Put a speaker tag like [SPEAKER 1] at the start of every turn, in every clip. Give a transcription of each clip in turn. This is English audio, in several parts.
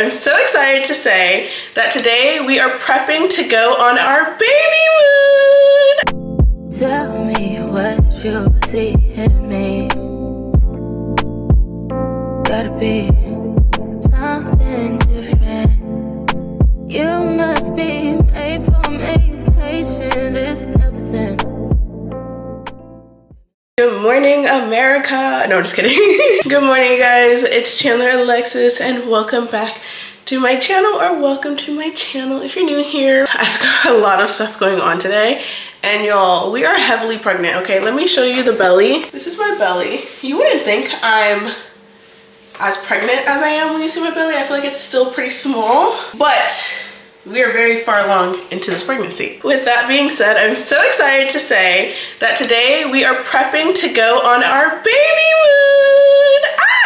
[SPEAKER 1] I'm so excited to say that today we are prepping to go on our baby moon.
[SPEAKER 2] Tell me what you see in me. Gotta be something different. You must be made for me. Patience is everything.
[SPEAKER 1] Good morning, America. No, I'm just kidding. Good morning, you guys. It's ChandlerAlexis, and welcome back to my channel, or welcome to my channel if you're new here. I've got a lot of stuff going on today, and y'all, we are heavily pregnant. Okay, let me show you the belly. This is my belly. You wouldn't think I'm as pregnant as I am when you see my belly. I feel like it's still pretty small, but we are very far along into this pregnancy. With that being said, I'm so excited to say that today we are prepping to go on our baby moon.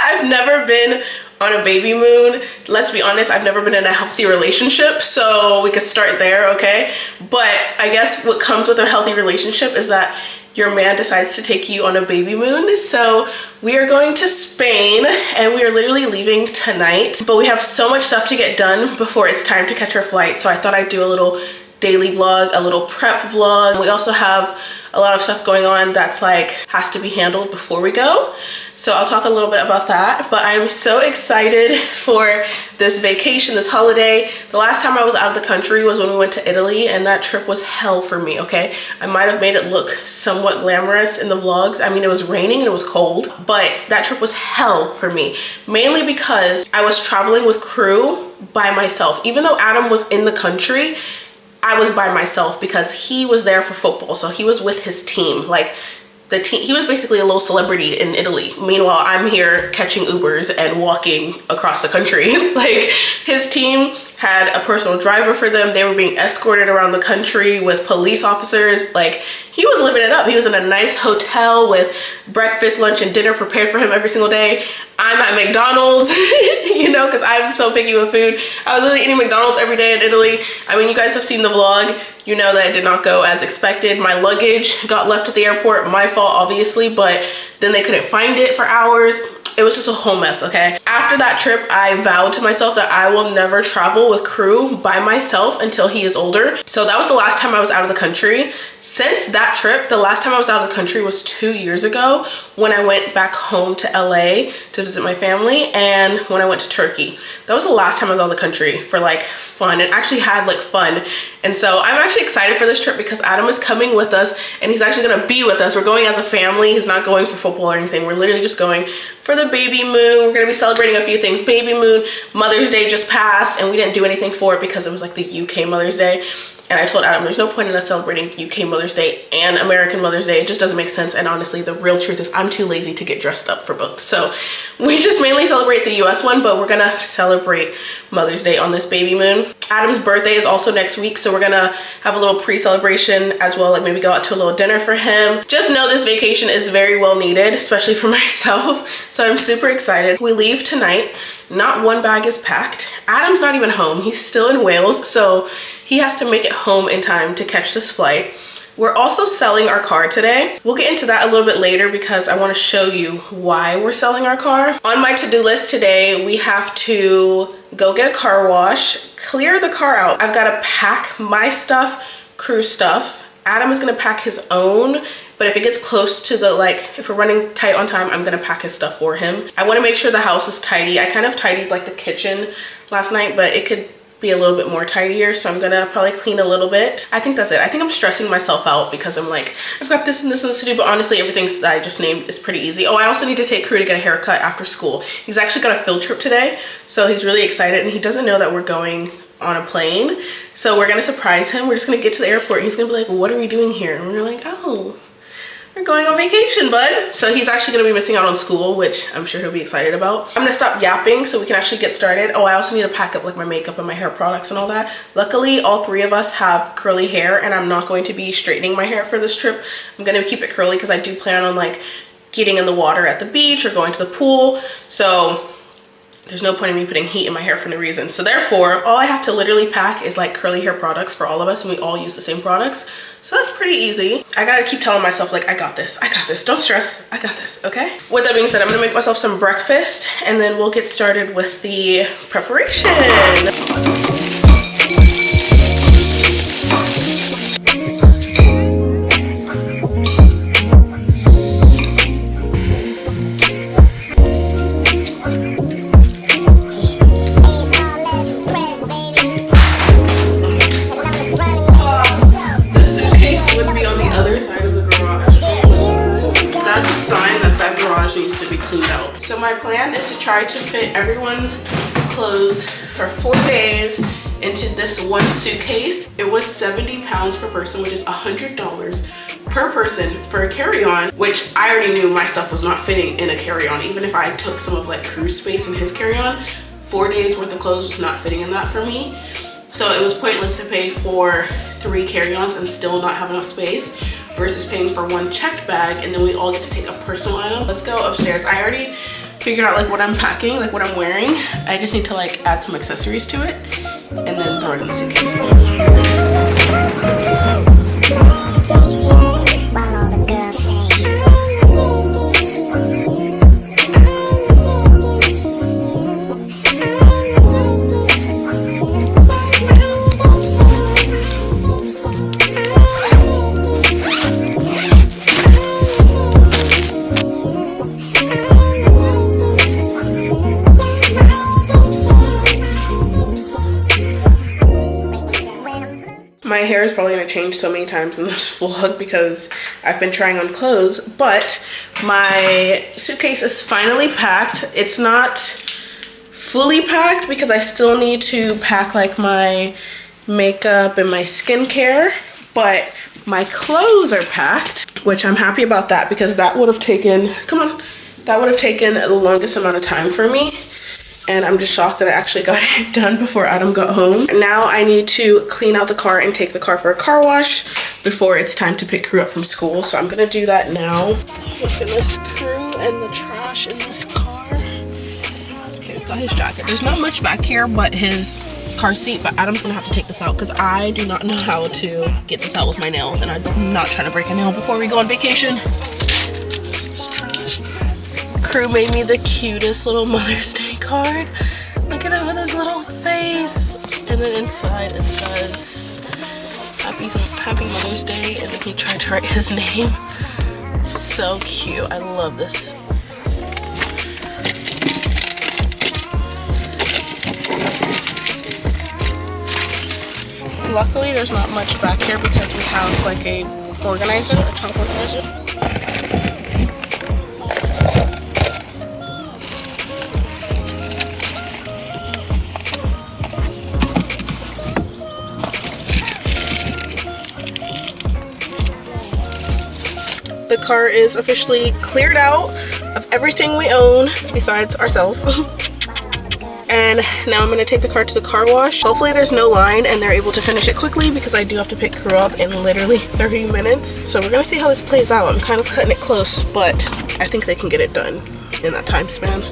[SPEAKER 1] I've never been on a baby moon. Let's be honest, I've never been in a healthy relationship, so we could start there, okay? But I guess what comes with a healthy relationship is that your man decides to take you on a baby moon. So we are going to Spain, and we are literally leaving tonight, but we have so much stuff to get done before it's time to catch our flight. So I thought I'd do a little daily vlog, a little prep vlog. We also have a lot of stuff going on that's like has to be handled before we go. So I'll talk a little bit about that, but I'm so excited for this vacation, this holiday. The last time I was out of the country was when we went to Italy, and that trip was hell for me, okay? I might have made it look somewhat glamorous in the vlogs. I mean, it was raining and it was cold, but that trip was hell for me, mainly because I was traveling with crew by myself. Even though Adam was in the country, I was by myself because he was there for football. So he was with his team. Like, the team, he was basically a little celebrity in Italy. Meanwhile, I'm here catching Ubers and walking across the country. Like, his team had a personal driver for them. They were being escorted around the country with police officers. Like, he was living it up. He was in a nice hotel with breakfast, lunch, and dinner prepared for him every single day. I'm at McDonald's, you know, because I'm so picky with food. I was literally eating McDonald's every day in Italy. I mean, you guys have seen the vlog. You know that it did not go as expected. My luggage got left at the airport. My fault, obviously, but then they couldn't find it for hours. It was just a whole mess, okay? After that trip, I vowed to myself that I will never travel with crew by myself until he is older. So that was the last time I was out of the country. Since that trip, the last time I was out of the country was 2 years ago when I went back home to LA to visit my family, and when I went to Turkey. That was the last time I was out of the country for like fun, and actually had like fun. And so I'm actually excited for this trip because Adam is coming with us, and he's actually gonna be with us. We're going as a family. He's not going for football or anything. We're literally just going for the baby moon. We're gonna be celebrating a few things. Baby moon, Mother's Day just passed, and we didn't do anything for it because it was like the UK Mother's Day. And I told Adam, there's no point in us celebrating UK Mother's Day and American Mother's Day. It just doesn't make sense. And honestly, the real truth is I'm too lazy to get dressed up for both. So we just mainly celebrate the US one, but we're gonna celebrate Mother's Day on this baby moon. Adam's birthday is also next week, so we're gonna have a little pre-celebration as well, like maybe go out to a little dinner for him. Just know this vacation is very well needed, especially for myself. So I'm super excited. We leave tonight. Not one bag is packed. Adam's not even home. He's still in Wales, so he has to make it home in time to catch this flight. We're also selling our car today. We'll get into that a little bit later because I want to show you why we're selling our car. On my to-do list today, we have to go get a car wash, clear the car out. I've got to pack my stuff, crew stuff. Adam is going to pack his own, but if it gets close to the, like, if we're running tight on time, I'm gonna pack his stuff for him. I wanna make sure the house is tidy. I kind of tidied like the kitchen last night, but it could be a little bit more tidier, so I'm gonna probably clean a little bit. I think that's it. I think I'm stressing myself out because I'm like, I've got this and this and this to do, but honestly, everything that I just named is pretty easy. Oh, I also need to take crew to get a haircut after school. He's actually got a field trip today, so he's really excited, and he doesn't know that we're going on a plane. So we're gonna surprise him. We're just gonna get to the airport, and he's gonna be like, what are we doing here? And we're like, oh, we're going on vacation, bud. So he's actually gonna be missing out on school, which I'm sure he'll be excited about. I'm gonna stop yapping so we can actually get started. Oh, I also need to pack up like my makeup and my hair products and all that. Luckily, all three of us have curly hair, and I'm not going to be straightening my hair for this trip. I'm gonna keep it curly because I do plan on like getting in the water at the beach or going to the pool. So there's no point in me putting heat in my hair for no reason. So therefore, all I have to literally pack is like curly hair products for all of us, and we all use the same products. So that's pretty easy. I gotta keep telling myself like, I got this, don't stress, I got this, okay? With that being said, I'm gonna make myself some breakfast and then we'll get started with the preparation. So my plan is to try to fit everyone's clothes for 4 days into this one suitcase. It was 70 pounds per person, which is $100 per person for a carry-on, which I already knew my stuff was not fitting in a carry-on. Even if I took some of like Crew's space in his carry-on, 4 days worth of clothes was not fitting in that for me. So it was pointless to pay for 3 carry-ons and still not have enough space versus paying for one checked bag and then we all get to take a personal item. Let's go upstairs. I already figured out like what I'm packing, like what I'm wearing. I just need to like add some accessories to it and then throw it in the suitcase. My hair is probably gonna change so many times in this vlog because I've been trying on clothes, but my suitcase is finally packed. It's not fully packed because I still need to pack like my makeup and my skincare, but my clothes are packed, which I'm happy about that because that would have taken, that would have taken the longest amount of time for me. And I'm just shocked that I actually got it done before Adam got home. Now I need to clean out the car and take the car for a car wash before it's time to pick Crew up from school. So I'm gonna do that now. Look at this Crew and the trash in this car. Okay, we've got his jacket. There's not much back here but his car seat, but Adam's gonna have to take this out because I do not know how to get this out with my nails and I'm not trying to break a nail before we go on vacation. Crew made me the cutest little Mother's Day card. Look at it with his little face. And then inside it says Happy Mother's Day, and then he tried to write his name. So cute. I love this. Luckily there's not much back here because we have like a organizer, a top organizer. The car is officially cleared out of everything we own besides ourselves. And now I'm gonna take the car to the car wash. Hopefully there's no line and they're able to finish it quickly because I do have to pick Crew up in literally 30 minutes. So we're gonna see how this plays out. I'm kind of cutting it close, but I think they can get it done in that time span.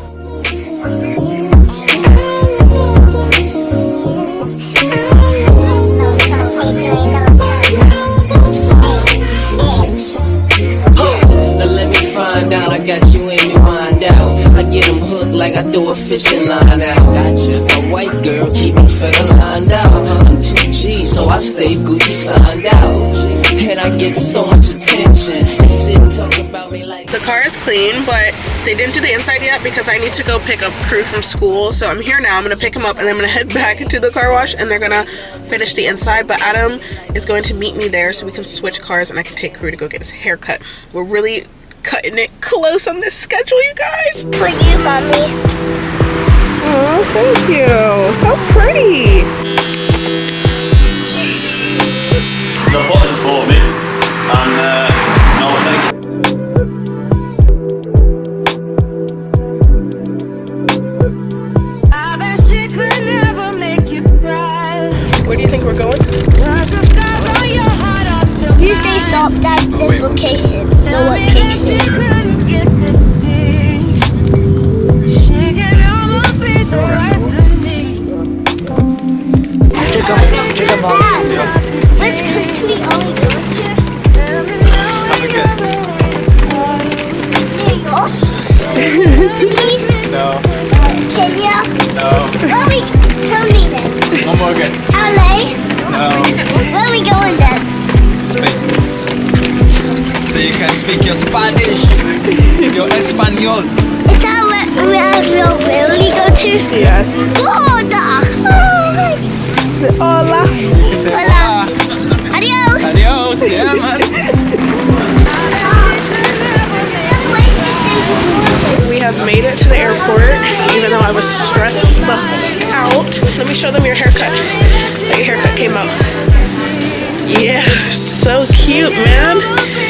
[SPEAKER 3] I got you in me mind out. I get them hooked like I throw a fishing line out. Gotcha. A white girl keep me feeling lined out. I'm 2G, so I stay Gucci signed out. And I get so much attention. They sit and talk about me like.
[SPEAKER 1] The car is clean, but they didn't do the inside yet because I need to go pick up Crew from school. So I'm here now. I'm gonna pick him up and then I'm gonna head back into the car wash and they're gonna finish the inside. But Adam is going to meet me there so we can switch cars and I can take Crew to go get his hair cut. We're really cutting it close on this schedule, you guys.
[SPEAKER 4] For you, Mommy.
[SPEAKER 1] Oh, thank you. So pretty.
[SPEAKER 5] No photo for me. And no thank you.
[SPEAKER 1] Where do you think we're going?
[SPEAKER 4] You say stop, that's this location. So what location?
[SPEAKER 5] Okay.
[SPEAKER 4] LA? Where are we going then?
[SPEAKER 5] Spain. So you can speak your Spanish, your Espanol.
[SPEAKER 4] Is that where we'll really go to?
[SPEAKER 1] Yes.
[SPEAKER 4] Florida!
[SPEAKER 1] Hola.
[SPEAKER 4] Hola. Adios!
[SPEAKER 5] Adios, yeah man.
[SPEAKER 1] We have made it to the airport, even though I was stressed the fuck out. Let me show them your haircut. Your haircut came out. Yeah, so cute, man.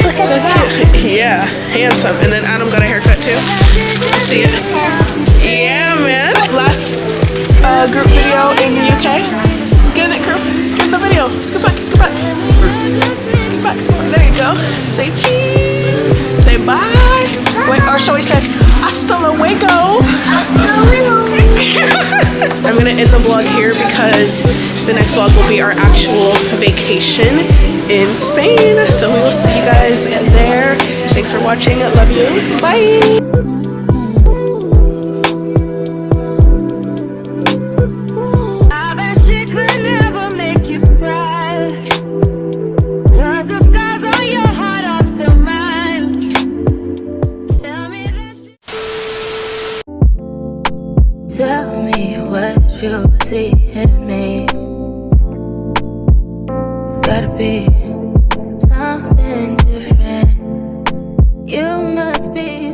[SPEAKER 1] So cute. Yeah, handsome. And then Adam got a haircut too. See it? Yeah, man. Last group video in the UK. Get in it, crew. Get in the video. Scoot back, scoot back. Scoot back, scoot back. There you go. Say cheese. Say bye. Wait, or shall we say hasta luego? I'm gonna end the vlog here because the next vlog will be our actual vacation in Spain. So we will see you guys there. Thanks for watching. I love you. Bye.
[SPEAKER 2] Tell me what you see in me. Gotta be something different. You must be